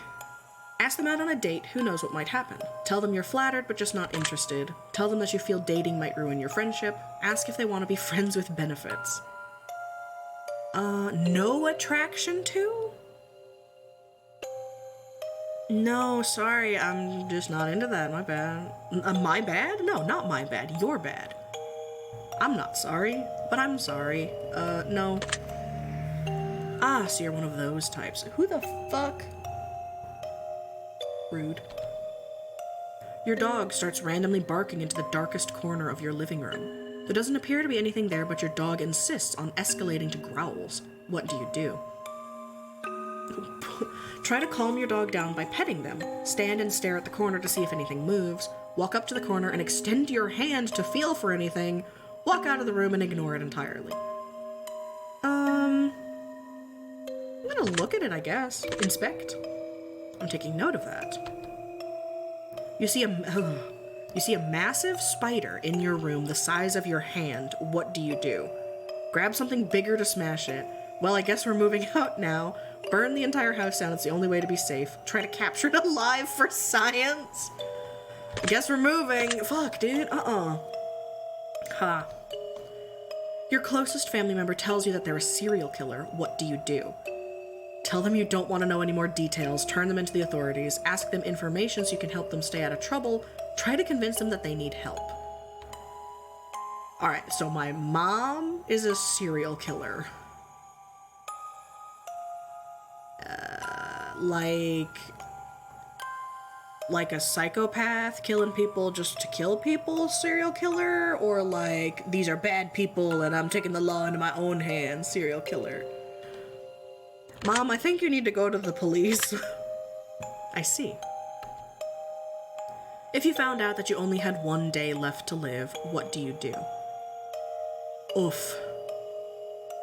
Ask them out on a date, who knows what might happen. Tell them you're flattered but just not interested. Tell them that you feel dating might ruin your friendship. Ask if they want to be friends with benefits. No attraction to? No, sorry, I'm just not into that, my bad. My bad? No, not my bad, your bad. I'm not sorry, but I'm sorry. No. Ah, so you're one of those types. Who the fuck? Rude. Your dog starts randomly barking into the darkest corner of your living room. There doesn't appear to be anything there, but your dog insists on escalating to growls. What do you do? Try to calm your dog down by petting them. Stand and stare at the corner to see if anything moves. Walk up to the corner and extend your hand to feel for anything. Walk out of the room and ignore it entirely. I'm gonna look at it, I guess. Inspect. I'm taking note of that. You see a massive spider in your room the size of your hand. What do you do? Grab something bigger to smash it. Well, I guess we're moving out now. Burn the entire house down, it's the only way to be safe. Try to capture it alive for science. I guess we're moving. Fuck, dude. Ha. Your closest family member tells you that they're a serial killer. What do you do? Tell them you don't want to know any more details. Turn them into the authorities. Ask them information so you can help them stay out of trouble. Try to convince them that they need help. Alright, so my mom is a serial killer. Like a psychopath killing people just to kill people serial killer, or like these are bad people and I'm taking the law into my own hands serial killer. Mom, I think you need to go to the police. I see. If you found out that you only had one day left to live, what do you do? Oof.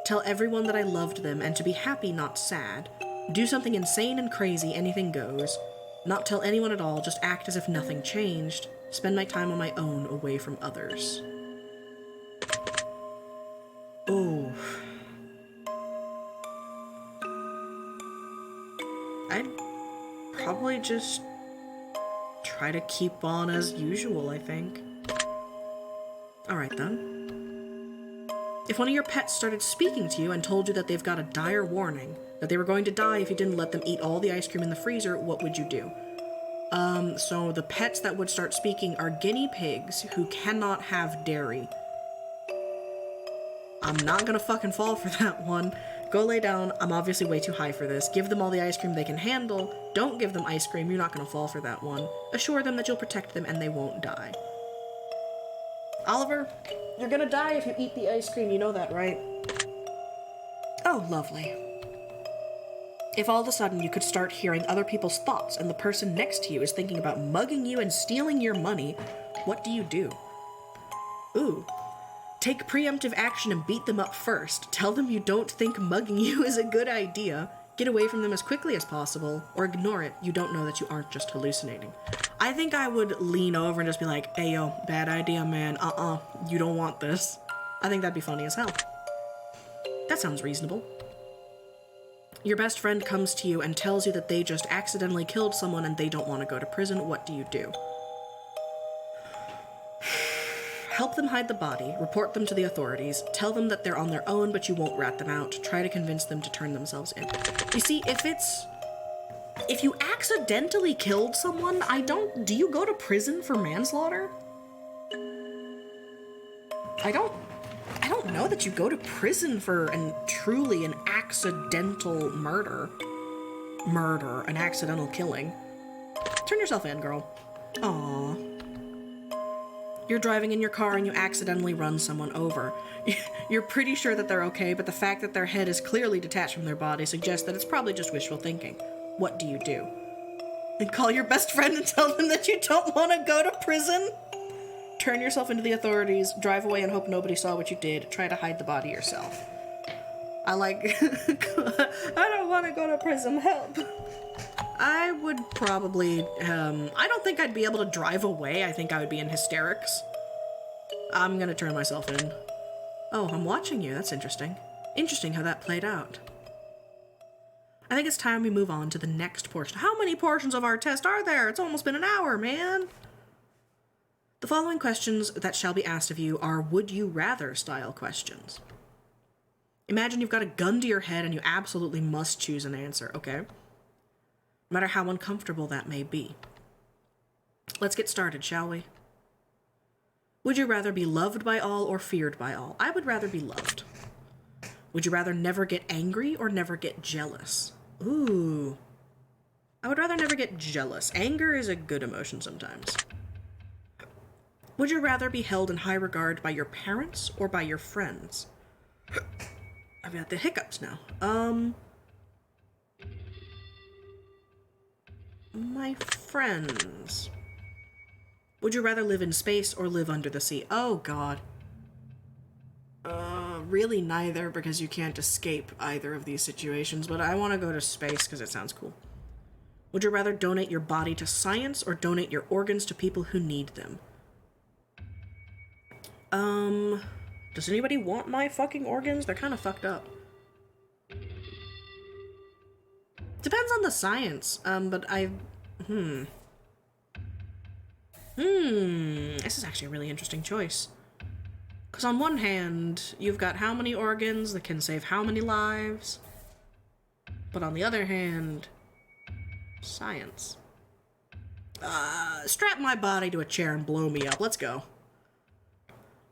Tell everyone that I loved them and to be happy, not sad. Do something insane and crazy, anything goes. Not tell anyone at all, just act as if nothing changed. Spend my time on my own, away from others. Oh. I'd probably just try to keep on as usual, I think. Alright then. If one of your pets started speaking to you and told you that they've got a dire warning, that they were going to die if you didn't let them eat all the ice cream in the freezer, what would you do? So the pets that would start speaking are guinea pigs who cannot have dairy. I'm not gonna fucking fall for that one. Go lay down. I'm obviously way too high for this. Give them all the ice cream they can handle. Don't give them ice cream. You're not gonna fall for that one. Assure them that you'll protect them and they won't die. Oliver, you're gonna die if you eat the ice cream. You know that, right? Oh, lovely. If all of a sudden you could start hearing other people's thoughts and the person next to you is thinking about mugging you and stealing your money, what do you do? Ooh. Take preemptive action and beat them up first. Tell them you don't think mugging you is a good idea. Get away from them as quickly as possible, or ignore it. You don't know that you aren't just hallucinating. I think I would lean over and just be like, hey yo, bad idea, man. You don't want this. I think that'd be funny as hell. That sounds reasonable. Your best friend comes to you and tells you that they just accidentally killed someone and they don't want to go to prison. What do you do? Help them hide the body, report them to the authorities, tell them that they're on their own but you won't rat them out, try to convince them to turn themselves in. You see, if you accidentally killed someone, do you go to prison for manslaughter? I don't know that you go to prison for truly an accidental murder. An accidental killing. Turn yourself in, girl. Aww. You're driving in your car and you accidentally run someone over. You're pretty sure that they're okay, but the fact that their head is clearly detached from their body suggests that it's probably just wishful thinking. What do you do? And call your best friend and tell them that you don't want to go to prison? Turn yourself into the authorities, drive away and hope nobody saw what you did, try to hide the body yourself. I don't want to go to prison, help. I would probably, I don't think I'd be able to drive away. I think I would be in hysterics. I'm gonna turn myself in. Oh, I'm watching you. That's interesting. Interesting how that played out. I think it's time we move on to the next portion. How many portions of our test are there? It's almost been an hour, man. The following questions that shall be asked of you are would you rather style questions. Imagine you've got a gun to your head and you absolutely must choose an answer, okay? No matter how uncomfortable that may be. Let's get started, shall we? Would you rather be loved by all or feared by all? I would rather be loved. Would you rather never get angry or never get jealous? Ooh. I would rather never get jealous. Anger is a good emotion sometimes. Would you rather be held in high regard by your parents or by your friends? I've got the hiccups now. My friends. Would you rather live in space or live under the sea? Oh, God. Really neither, because you can't escape either of these situations, but I want to go to space because it sounds cool. Would you rather donate your body to science or donate your organs to people who need them? Does anybody want my fucking organs? They're kind of fucked up. Depends on the science, but this is actually a really interesting choice. Because on one hand, you've got how many organs that can save how many lives? But on the other hand, science. Strap my body to a chair and blow me up. Let's go.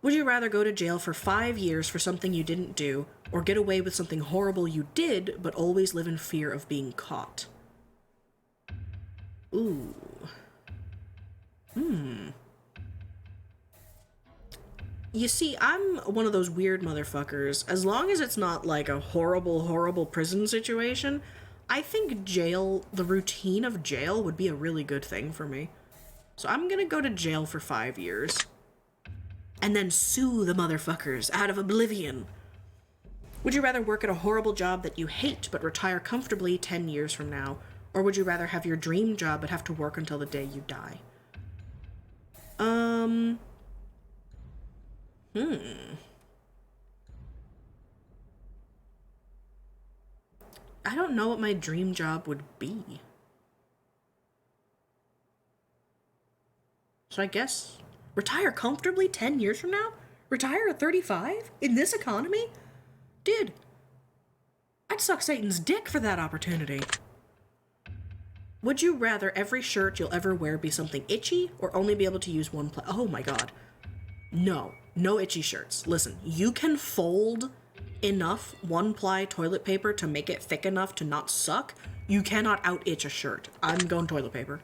Would you rather go to jail for 5 years for something you didn't do, or get away with something horrible you did, but always live in fear of being caught? Ooh. You see, I'm one of those weird motherfuckers. As long as it's not like a horrible, horrible prison situation, I think jail, the routine of jail, would be a really good thing for me. So I'm gonna go to jail for 5 years. And then sue the motherfuckers out of oblivion. Would you rather work at a horrible job that you hate but retire comfortably 10 years from now? Or would you rather have your dream job but have to work until the day you die? I don't know what my dream job would be. So I guess retire comfortably 10 years from now? Retire at 35? In this economy? Dude, I'd suck Satan's dick for that opportunity. Would you rather every shirt you'll ever wear be something itchy or only be able to use one oh my god. No. No itchy shirts. Listen, you can fold enough one-ply toilet paper to make it thick enough to not suck. You cannot out-itch a shirt. I'm going toilet paper.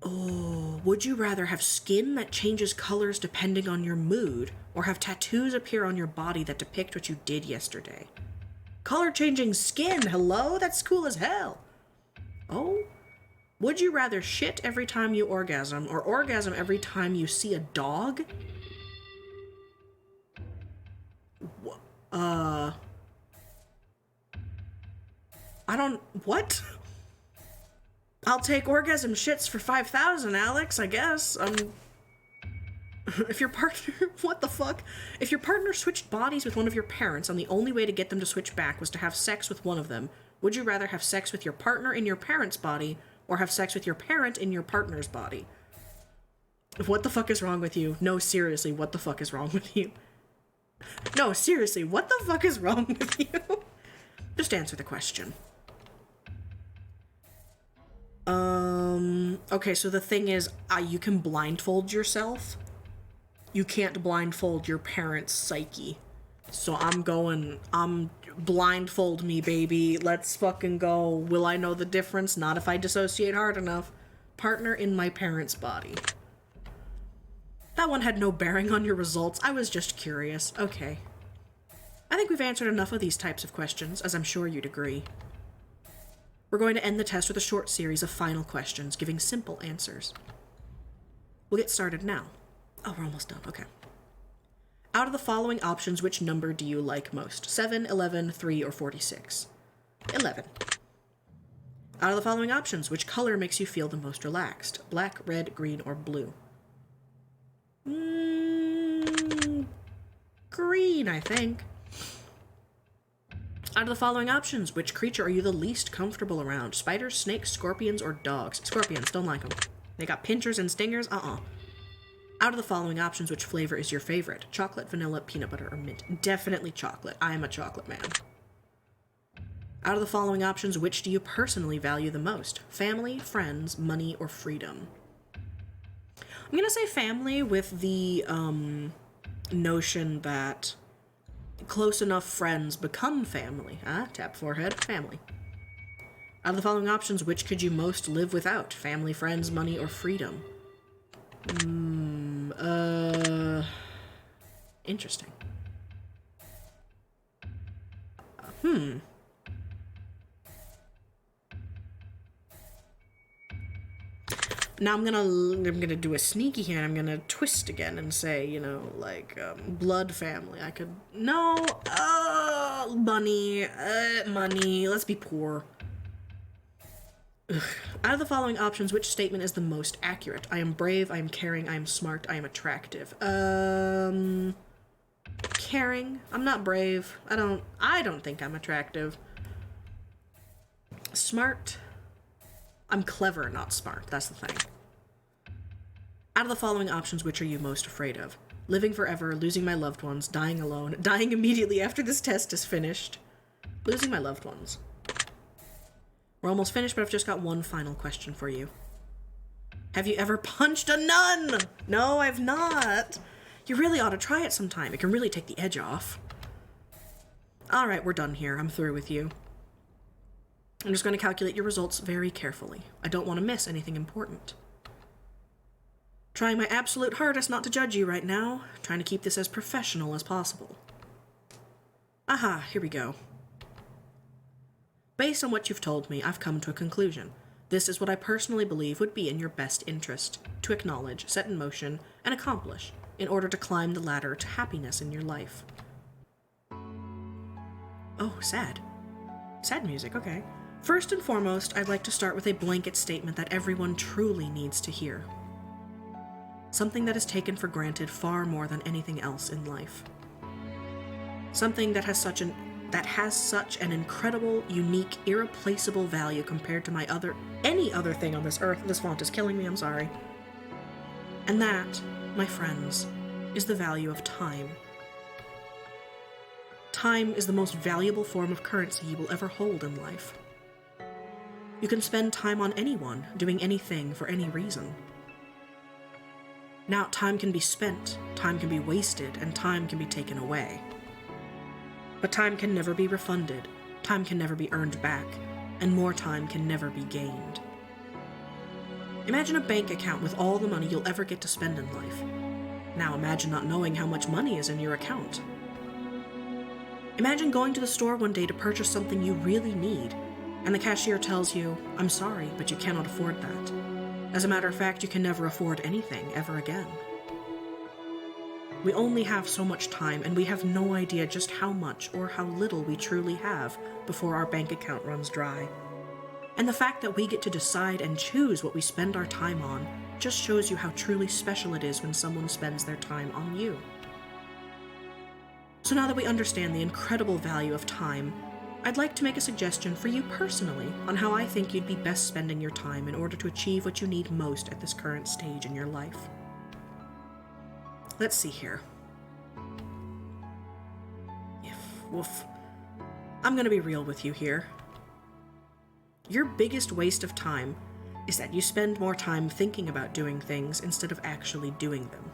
Oh, would you rather have skin that changes colors depending on your mood, or have tattoos appear on your body that depict what you did yesterday? Color-changing skin, hello? That's cool as hell. Oh? Would you rather shit every time you orgasm, or orgasm every time you see a dog? I don't... What? I'll take orgasm shits for 5,000, Alex, I guess. If your partner... What the fuck? If your partner switched bodies with one of your parents and the only way to get them to switch back was to have sex with one of them, would you rather have sex with your partner in your parent's body or have sex with your parent in your partner's body? What the fuck is wrong with you? No, seriously, what the fuck is wrong with you? No, seriously, what the fuck is wrong with you? Just answer the question. Okay, so the thing is, you can blindfold yourself. You can't blindfold your parent's psyche. So I'm blindfold me, baby. Let's fucking go. Will I know the difference? Not if I dissociate hard enough. Partner in my parent's body. That one had no bearing on your results. I was just curious. Okay. I think we've answered enough of these types of questions, as I'm sure you'd agree. We're going to end the test with a short series of final questions, giving simple answers. We'll get started now. Oh, we're almost done. Okay. Out of the following options, which number do you like most? 7, 11, 3, or 46? 11. Out of the following options, which color makes you feel the most relaxed? Black, red, green, or blue? Green, I think. Out of the following options, which creature are you the least comfortable around? Spiders, snakes, scorpions, or dogs? Scorpions, don't like them. They got pinchers and stingers? Out of the following options, which flavor is your favorite? Chocolate, vanilla, peanut butter, or mint? Definitely chocolate. I am a chocolate man. Out of the following options, which do you personally value the most? Family, friends, money, or freedom? I'm gonna say family with the notion that close enough friends become family. Tap forehead, family. Out of the following options, which could you most live without? Family, friends, money, or freedom? Interesting. Now I'm gonna do a sneaky here, and I'm gonna twist again and say, you know, like, blood family. I could, no, money, let's be poor. Ugh. Out of the following options, which statement is the most accurate? I am brave, I am caring, I am smart, I am attractive. Caring. I'm not brave. I don't think I'm attractive. Smart. I'm clever, not smart. That's the thing. Out of the following options, which are you most afraid of? Living forever, losing my loved ones, dying alone, dying immediately after this test is finished. Losing my loved ones. We're almost finished, but I've just got one final question for you. Have you ever punched a nun? No, I've not. You really ought to try it sometime. It can really take the edge off. Alright, we're done here. I'm through with you. I'm just going to calculate your results very carefully. I don't want to miss anything important. Trying my absolute hardest not to judge you right now. Trying to keep this as professional as possible. Aha, here we go. Based on what you've told me, I've come to a conclusion. This is what I personally believe would be in your best interest, to acknowledge, set in motion, and accomplish, in order to climb the ladder to happiness in your life. Oh, sad. Sad music, okay. First and foremost, I'd like to start with a blanket statement that everyone truly needs to hear. Something that is taken for granted far more than anything else in life. Something that has such an incredible, unique, irreplaceable value compared to any other thing on this earth. This font is killing me, I'm sorry. And that, my friends, is the value of time. Time is the most valuable form of currency you will ever hold in life. You can spend time on anyone, doing anything for any reason. Now, time can be spent, time can be wasted, and time can be taken away. But time can never be refunded, time can never be earned back, and more time can never be gained. Imagine a bank account with all the money you'll ever get to spend in life. Now imagine not knowing how much money is in your account. Imagine going to the store one day to purchase something you really need, and the cashier tells you, "I'm sorry, but you cannot afford that. As a matter of fact, you can never afford anything ever again." We only have so much time, and we have no idea just how much or how little we truly have before our bank account runs dry. And the fact that we get to decide and choose what we spend our time on just shows you how truly special it is when someone spends their time on you. So now that we understand the incredible value of time, I'd like to make a suggestion for you personally on how I think you'd be best spending your time in order to achieve what you need most at this current stage in your life. Let's see here. I'm gonna be real with you here. Your biggest waste of time is that you spend more time thinking about doing things instead of actually doing them.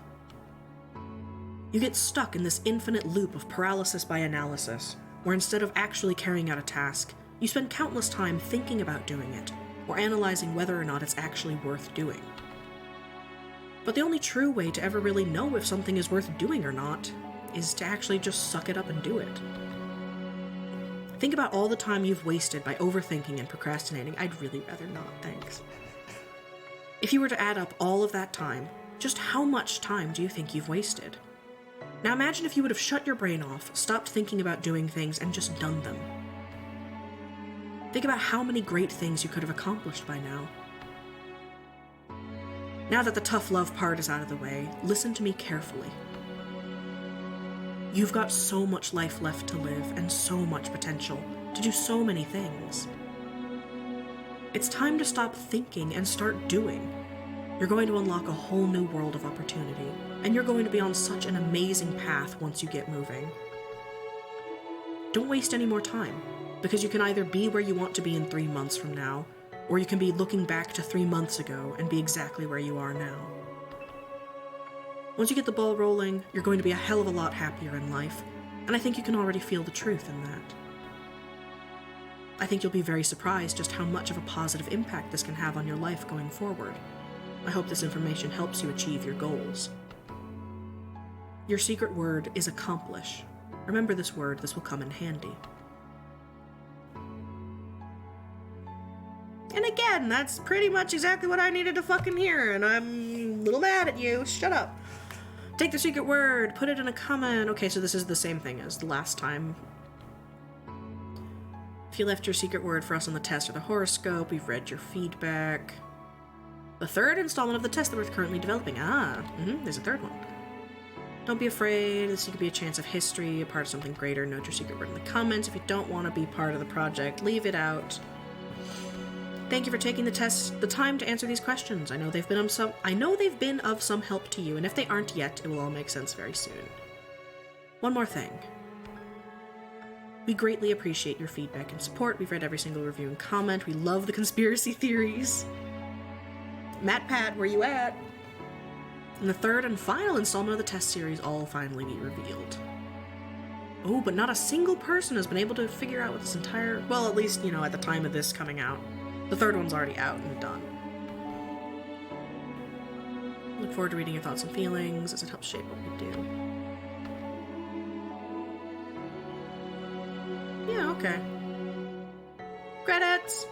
You get stuck in this infinite loop of paralysis by analysis, where instead of actually carrying out a task, you spend countless time thinking about doing it, or analyzing whether or not it's actually worth doing. But the only true way to ever really know if something is worth doing or not is to actually just suck it up and do it. Think about all the time you've wasted by overthinking and procrastinating. I'd really rather not, thanks. If you were to add up all of that time, just how much time do you think you've wasted? Now imagine if you would have shut your brain off, stopped thinking about doing things, and just done them. Think about how many great things you could have accomplished by now. Now that the tough love part is out of the way, listen to me carefully. You've got so much life left to live and so much potential to do so many things. It's time to stop thinking and start doing. You're going to unlock a whole new world of opportunity, and you're going to be on such an amazing path once you get moving. Don't waste any more time, because you can either be where you want to be in 3 months from now, or you can be looking back to 3 months ago and be exactly where you are now. Once you get the ball rolling, you're going to be a hell of a lot happier in life, and I think you can already feel the truth in that. I think you'll be very surprised just how much of a positive impact this can have on your life going forward. I hope this information helps you achieve your goals. Your secret word is accomplish. Remember this word, this will come in handy. And again, that's pretty much exactly what I needed to fucking hear, and I'm a little mad at you. Shut up. Take the secret word, put it in a comment. Okay, so this is the same thing as the last time. If you left your secret word for us on the test or the horoscope, we've read your feedback. The third installment of the test that we're currently developing. There's a third one. Don't be afraid, this could be a chance of history, a part of something greater. Note your secret word in the comments. If you don't want to be part of the project, leave it out. Thank you for taking the time to answer these questions. I know they've been of some help to you, and if they aren't yet, it will all make sense very soon. One more thing. We greatly appreciate your feedback and support. We've read every single review and comment. We love the conspiracy theories. Matt Pat, where you at? And the third and final installment of the test series all finally be revealed. Oh, but not a single person has been able to figure out what this entire... Well, at least, at the time of this coming out. The third one's already out and done. Look forward to reading your thoughts and feelings as it helps shape what we do. Yeah, okay. Credits!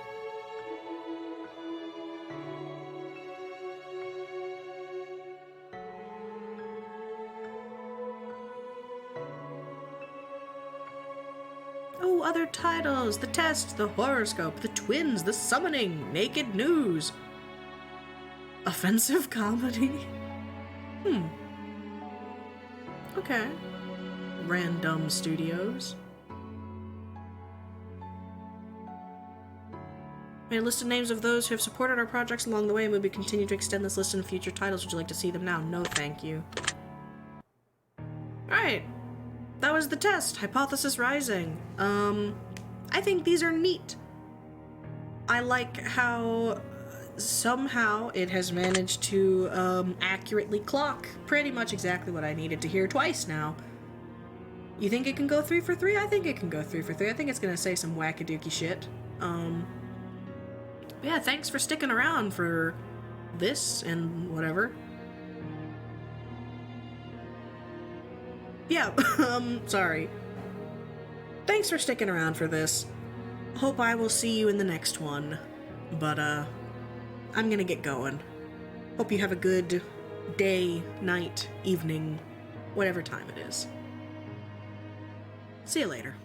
Oh, other titles. The Test, the Horoscope, the Twins, the Summoning, Naked News. Offensive comedy? Okay. Random Studios. May I list the names of those who have supported our projects along the way, and we'll be continuing to extend this list in future titles. Would you like to see them now? No, thank you. Alright. That was the test. Hypothesis Rising. I think these are neat. I like how somehow it has managed to accurately clock pretty much exactly what I needed to hear twice now. You think it can go 3 for 3? I think it can go 3 for 3. I think it's gonna say some wackadookie shit. Yeah, thanks for sticking around for this and whatever. Yeah, sorry. Thanks for sticking around for this. Hope I will see you in the next one. But, I'm gonna get going. Hope you have a good day, night, evening, whatever time it is. See you later.